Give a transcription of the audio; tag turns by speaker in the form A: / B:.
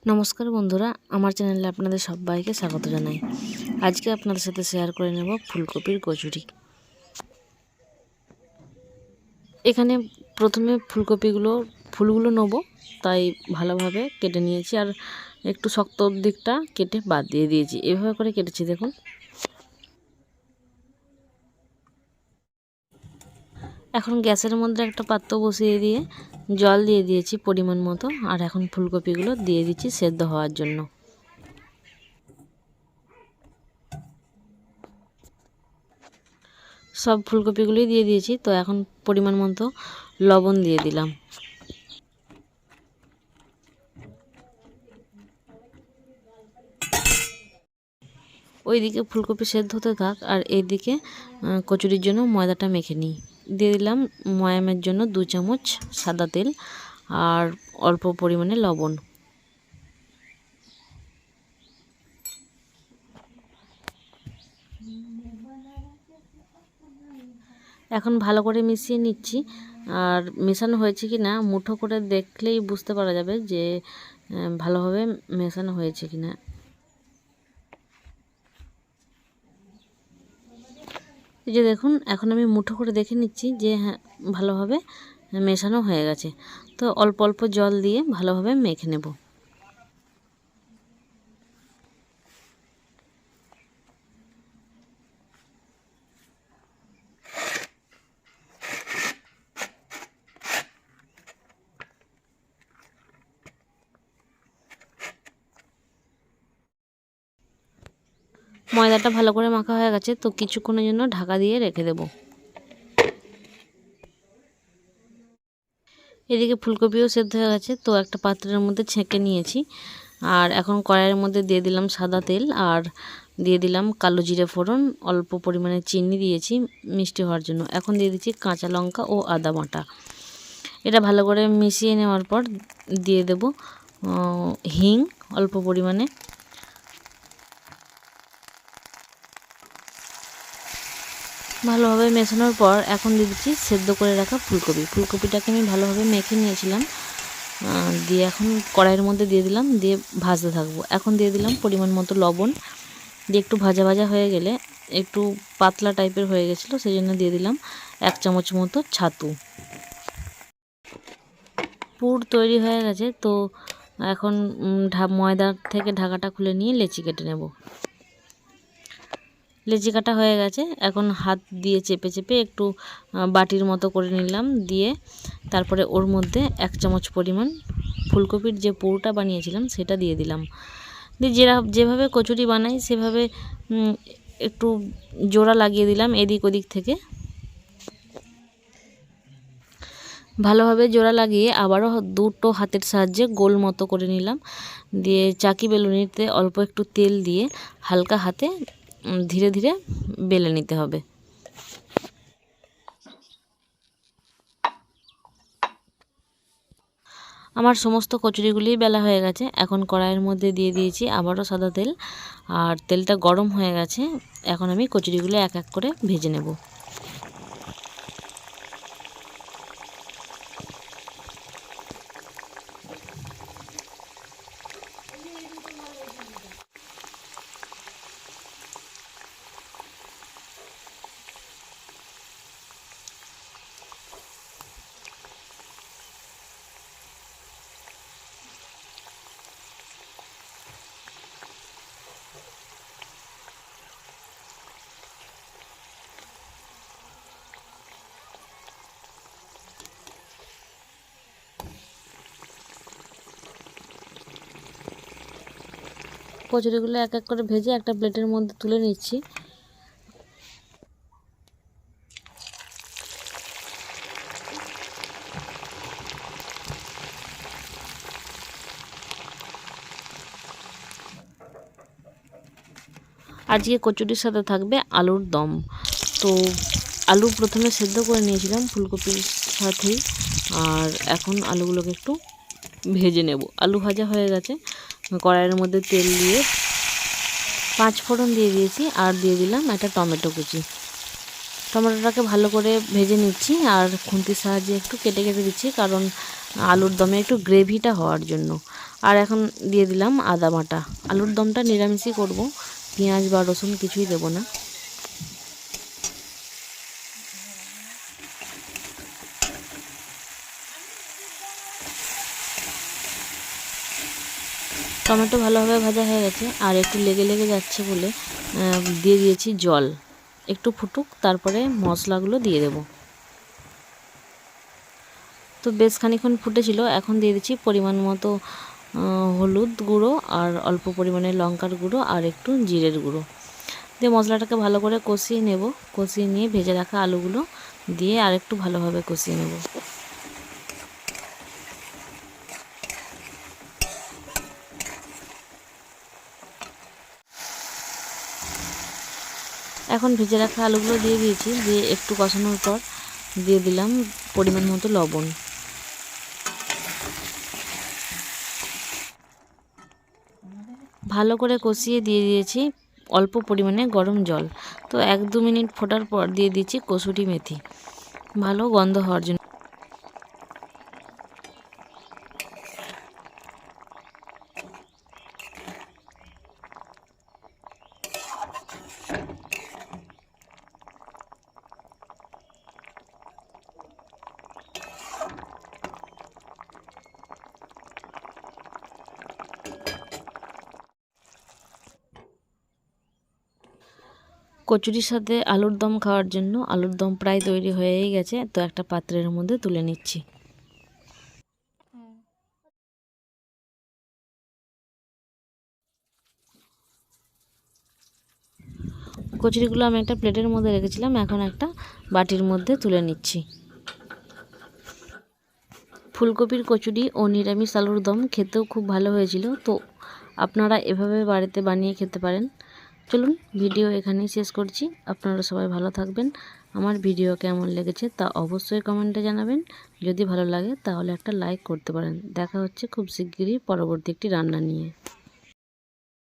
A: নমস্কার বন্ধুরা, আমার চ্যানেলে আপনাদের সবাইকে স্বাগত জানাই। আজকে আপনাদের সাথে শেয়ার করে নেব ফুলকপির কচুরি। এখানে প্রথমে ফুলগুলো নেব, তাই ভালোভাবে কেটে নিয়েছি আর একটু শক্ত দিকটা কেটে বাদ দিয়ে দিয়েছি। এভাবে করে কেটেছি দেখুন। এখন গ্যাসের মধ্যে একটা পাত্র বসিয়ে দিয়ে জল দিয়ে দিয়েছি পরিমাণ মতো, আর এখন ফুলকপিগুলো দিয়ে দিচ্ছি সেদ্ধ হওয়ার জন্য। সব ফুলকপিগুলোই দিয়ে দিয়েছি, তো এখন পরিমাণ মতো লবণ দিয়ে দিলাম। ওইদিকে ফুলকপি সেদ্ধ হতে থাক, আর এইদিকে কচুরির জন্য ময়দাটা মেখে নিই। দিয়ে দিলাম ময়ামের জন্য 2 চামচ সাদা তেল আর অল্প পরিমাণে লবণ। এখন ভালো করে মিশিয়ে নিচ্ছি, আর মেশানো হয়েছে কি না মুঠো করে দেখলেই বুঝতে পারা যাবে যে ভালোভাবে মেশানো হয়েছে কি না। এই যে দেখুন, এখন আমি মুঠো করে দেখে নিচ্ছি যে হ্যাঁ ভালোভাবে মেশানো হয়ে গেছে। তো অল্প অল্প জল দিয়ে ভালোভাবে মেখে নেব। ময়দাটা ভালো করে মাখা হয়ে গেছে, তো কিছুক্ষণের জন্য ঢাকা দিয়ে রেখে দেব। এদিকে ফুলকপিও সেদ্ধ হয়ে গেছে, তো একটা পাত্রের মধ্যে ছেঁকে নিয়েছি। আর এখন কড়াইয়ের মধ্যে দিয়ে দিলাম সাদা তেল, আর দিয়ে দিলাম কালো জিরে ফোড়ন, অল্প পরিমাণে চিনি দিয়েছি মিষ্টি হওয়ার জন্য। এখন দিয়ে দিচ্ছি কাঁচা লঙ্কা ও আদা বাটা। এটা ভালো করে মিশিয়ে নেওয়ার পর দিয়ে দেব হিং অল্প পরিমাণে। ভালোভাবে মেশানোর পর এখন দিয়ে দিচ্ছি সেদ্ধ করে রাখা ফুলকপিটাকে আমি ভালোভাবে মেখে নিয়েছিলাম। দিয়ে এখন কড়াইয়ের মধ্যে দিয়ে দিলাম, দিয়ে ভাজতে থাকবো। এখন দিয়ে দিলাম পরিমাণ মতো লবণ, দিয়ে একটু ভাজা ভাজা হয়ে গেলে, একটু পাতলা টাইপের হয়ে গেছিলো, সেই জন্য দিয়ে দিলাম 1 চামচ মতো ছাতু। পুর তৈরি হয়ে গেছে, তো এখন ময়দার থেকে ঢাকাটা খুলে নিয়ে লেচি কেটে নেব। লেচি কাটা হয়ে গেছে, এখন হাত দিয়ে চেপে চেপে একটু বাটির মতো করে নিলাম। দিয়ে তারপরে ওর মধ্যে 1 চামচ পরিমাণ ফুলকপির যে পুরটা বানিয়েছিলাম সেটা দিয়ে দিলাম। দিয়ে যেভাবে কচুরি বানাই সেভাবে একটু জোড়া লাগিয়ে দিলাম এদিক ওদিক থেকে। ভালোভাবে জোড়া লাগিয়ে আবারও দুটো হাতের সাহায্যে গোল মতো করে নিলাম। দিয়ে চাকি বেলুনিতে অল্প একটু তেল দিয়ে হালকা হাতে ধীরে ধীরে বেলে নিতে হবে। আমার সমস্ত কচুরিগুলি বেলা হয়ে গেছে। এখন কড়াইয়ের মধ্যে দিয়ে দিয়েছি আবারও সাদা তেল, আর তেলটা গরম হয়ে গেছে। এখন আমি কচুরিগুলো এক এক করে ভেজে নেব। কচুরিগুলো এক এক করে ভেজে একটা প্লেটের মধ্যে তুলে নিচ্ছি। আজকে কচুরির সাথে থাকবে আলুর দম। তো আলু প্রথমে সেদ্ধ করে নিয়েছিলাম ফুলকপির সাথেই, আর এখন আলুগুলোকে একটু ভেজে নেব। আলু ভাজা হয়ে গেছে, কড়াইয়ের মধ্যে তেল দিয়ে 5 ফোড়ন দিয়ে দিয়েছি, আর দিয়ে দিলাম একটা টমেটো কুচি। টমেটোটাকে ভালো করে ভেজে নিচ্ছি, আর খুন্তির সাহায্যে একটু কেটে কেটে দিচ্ছি, কারণ আলুর দমে একটু গ্রেভিটা হওয়ার জন্য। আর এখন দিয়ে দিলাম আদা বাটা। আলুর দমটা নিরামিষই করব, পেঁয়াজ বা রসুন কিছুই দেব না। টমেটো ভালোভাবে ভাজা হয়ে গেছে, আর একটু লেগে লেগে যাচ্ছে বলে দিয়ে দিয়েছি জল। একটু ফুটুক, তারপরে মশলাগুলো দিয়ে দেব। তো বেশ খানিক্ষণ ফুটেছিল, এখন দিয়ে দিচ্ছি পরিমাণ মতো হলুদ গুঁড়ো আর অল্প পরিমাণে লঙ্কার গুঁড়ো আর একটু জিরের গুঁড়ো দিয়ে মশলাটাকে ভালো করে কষিয়ে নেব। কষিয়ে নিয়ে ভেজে রাখা আলুগুলো দিয়ে আর একটু ভালোভাবে কষিয়ে নেব। এখন ভেজে রাখা আলুগুলো দিয়ে দিয়েছি, দিয়ে একটু কষানোর পর দিয়ে দিলাম পরিমাণ মতো লবণ। ভালো করে কষিয়ে দিয়ে দিয়েছি অল্প পরিমাণে গরম জল। তো 1-2 মিনিট ফোটার পর দিয়ে দিচ্ছি কসুরি মেথি, ভালো গন্ধ হওয়ার জন্য। কচুরির সাথে আলুর দম খাওয়ার জন্য আলুর দম প্রায় তৈরি হয়েই গেছে। তো একটা পাত্রের মধ্যে তুলে নিচ্ছি। কচুরিগুলো আমি একটা প্লেটের মধ্যে রেখেছিলাম, এখন একটা বাটির মধ্যে তুলে নিচ্ছি। ফুলকপির কচুরি ও নিরামিষ আলুর দম খেতেও খুব ভালো হয়েছিল। তো আপনারা এভাবে বাড়িতে বানিয়ে খেতে পারেন। চলুন ভিডিও এখানেই শেষ করছি। আপনারা সবাই ভালো থাকবেন। আমার ভিডিও কেমন লেগেছে তা অবশ্যই কমেন্টে জানাবেন। যদি ভালো লাগে তাহলে একটা লাইক করতে পারেন। দেখা হচ্ছে খুব শিগগিরই পরবর্তী একটি রান্না নিয়ে।